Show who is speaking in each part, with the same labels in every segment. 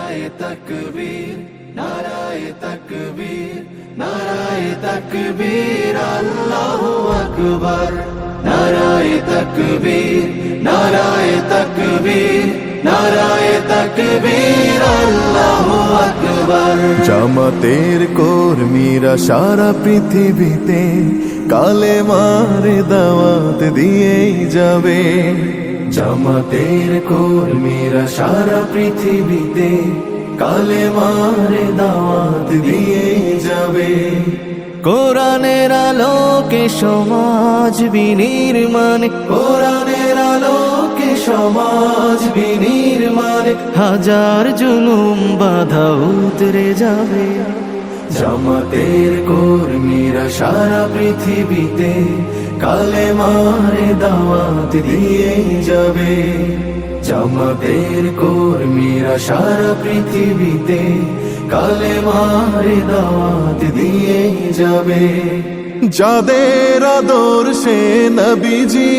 Speaker 1: নারায়ে তাকবীর, নারায়ে তাকবীর, নারায়ে তাকবীর, আল্লাহু আকবার। নারায়ে তাকবীর, নারায়ে তাকবীর, নারায়ে তাকবীর, আল্লাহু আকবার।
Speaker 2: জামাতের কর্মীরা সারা পৃথিবীতে কালেমার দাওয়াত দিয়েই যাবে।
Speaker 1: জামাতের কর্মীরা সারা পৃথিবীতে কালেমার দাওয়াত দিয়ে যাবে।
Speaker 3: কোরআনের আলোকে সমাজ বিনির্মাণ,
Speaker 1: কোরআনের আলোকে সমাজ বিনির্মাণ,
Speaker 3: হাজার জুলুম বাধা উতরে যাবে।
Speaker 1: জামাতের কর্মীরা সারা পৃথিবীতে কালেমার দাওয়াত দিয়ে যাবে। জামাতের কর্মীরা সারা পৃথিবীতে কালেমার দাওয়াত দিয়ে যাবে।
Speaker 2: যাদের আদর্শে নবীজি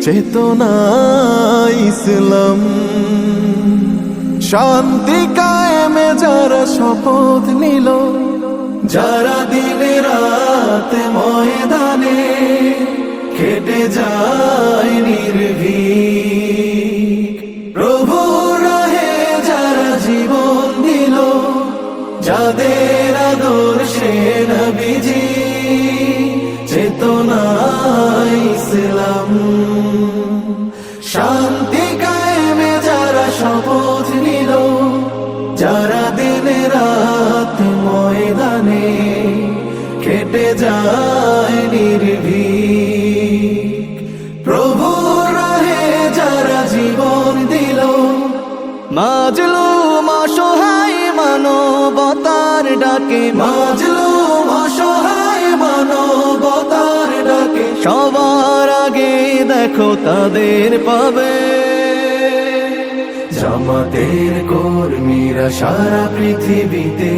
Speaker 2: চেতনা ইসলাম, শান্তি কায়েমে যারা শপথ নিল,
Speaker 1: যারা দিন রাত ময়দানে খেটে যায় নির্ভীক, প্রভু রাহে যারা জীবন দিল, যাদের আদর্শে নবীজি চেতনা ইসলাম, শান্তি কায়েমে যারা শপথ নিল, যারা দিন রাত ময়দানে খেটে যায় নির্ভীক, প্রভু রাহে যারা জীবন দিল,
Speaker 3: মাজলুম অসহায় মানবতার ডাকে,
Speaker 1: মাজলুম অসহায় মানবতার ডাকে,
Speaker 3: সবার আগে দেখো তাদের পাবে।
Speaker 1: জামাতের কর্মীরা সারা পৃথিবীতে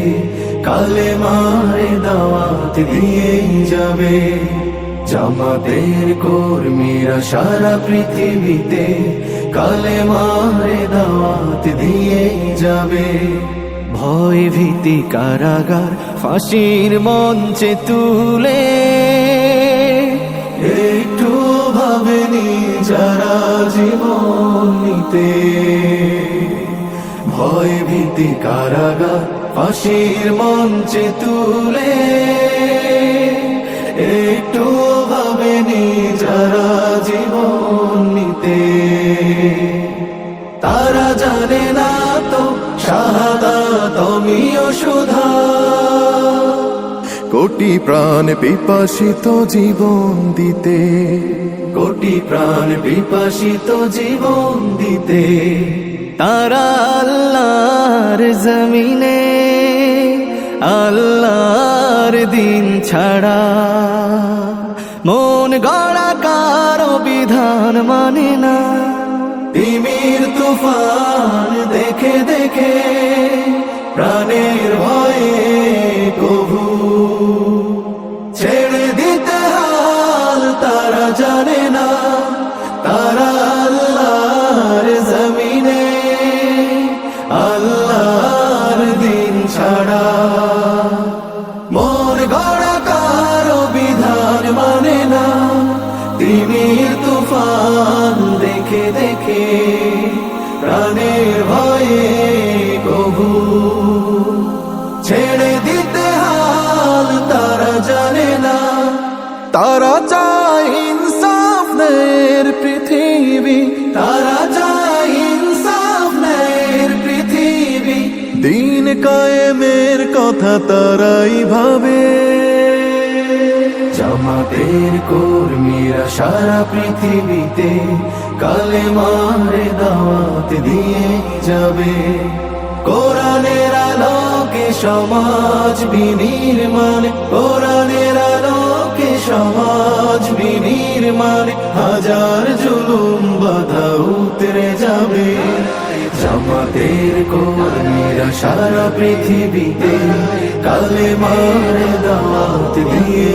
Speaker 1: কালেমার দাওয়াত দিয়ে যাবে। জামাতের কর্মীরা সারা পৃথিবীতে কালেমার দাওয়াত দিয়ে যাবে।
Speaker 3: ভয় ভীতি কারাগার ফাঁসির মঞ্চে তুলে,
Speaker 1: একটু ভাবেনি যারা জীবন নিতে, ভয় ভীতি কারাগার ফাঁসির মঞ্চে তুলে, একটু ভাবেনি যারা জীবন নিতে, তারা জানে না তো শাহাদাত আমিও সুধা।
Speaker 2: কোটি প্রাণ পিপাসিত জীবন দিতে,
Speaker 1: কোটি প্রাণ বিপাসিত জীবন দিতে,
Speaker 3: তারা আল্লাহর জমিনে আল্লাহর দিন ছাড়া মন গড়া কারো বিধান মানে না।
Speaker 1: তিমির তুফান দেখে দেখে প্রাণের ভয়ে কভু ছেড়ে দিতে হাল তারা জানে না। তারা আল্লাহর জমিনে আল্লাহর দিন ছাড়া মন গড়া কারো বিধান মানে না। তিমির তুফান দেখে দেখে প্রাণের ভয়ে কভু ছেড়ে দিতে হাল তারা জানে না।
Speaker 2: তারা চায় ইনসাফ ন্যায়ের পৃথিবী,
Speaker 1: তারা চায় ইনসাফ ন্যায়ের পৃথিবী,
Speaker 2: দিন কায়েমের কথা তারাই ভাবে।
Speaker 1: জামাতের কর্মীরা সারা পৃথিবীতে কালেমার দাওয়াত দিয়ে যাবে। কোরআনের আলোকে সমাজ বিনির্মাণ, কোরআনের আলোকে সমাজ বিনির্মাণ, হাজার জুলুম বাধা উতরে যাবে। জামাতের কর্মীরা সারা পৃথিবীতে কালেমার দাওয়াত দিয়ে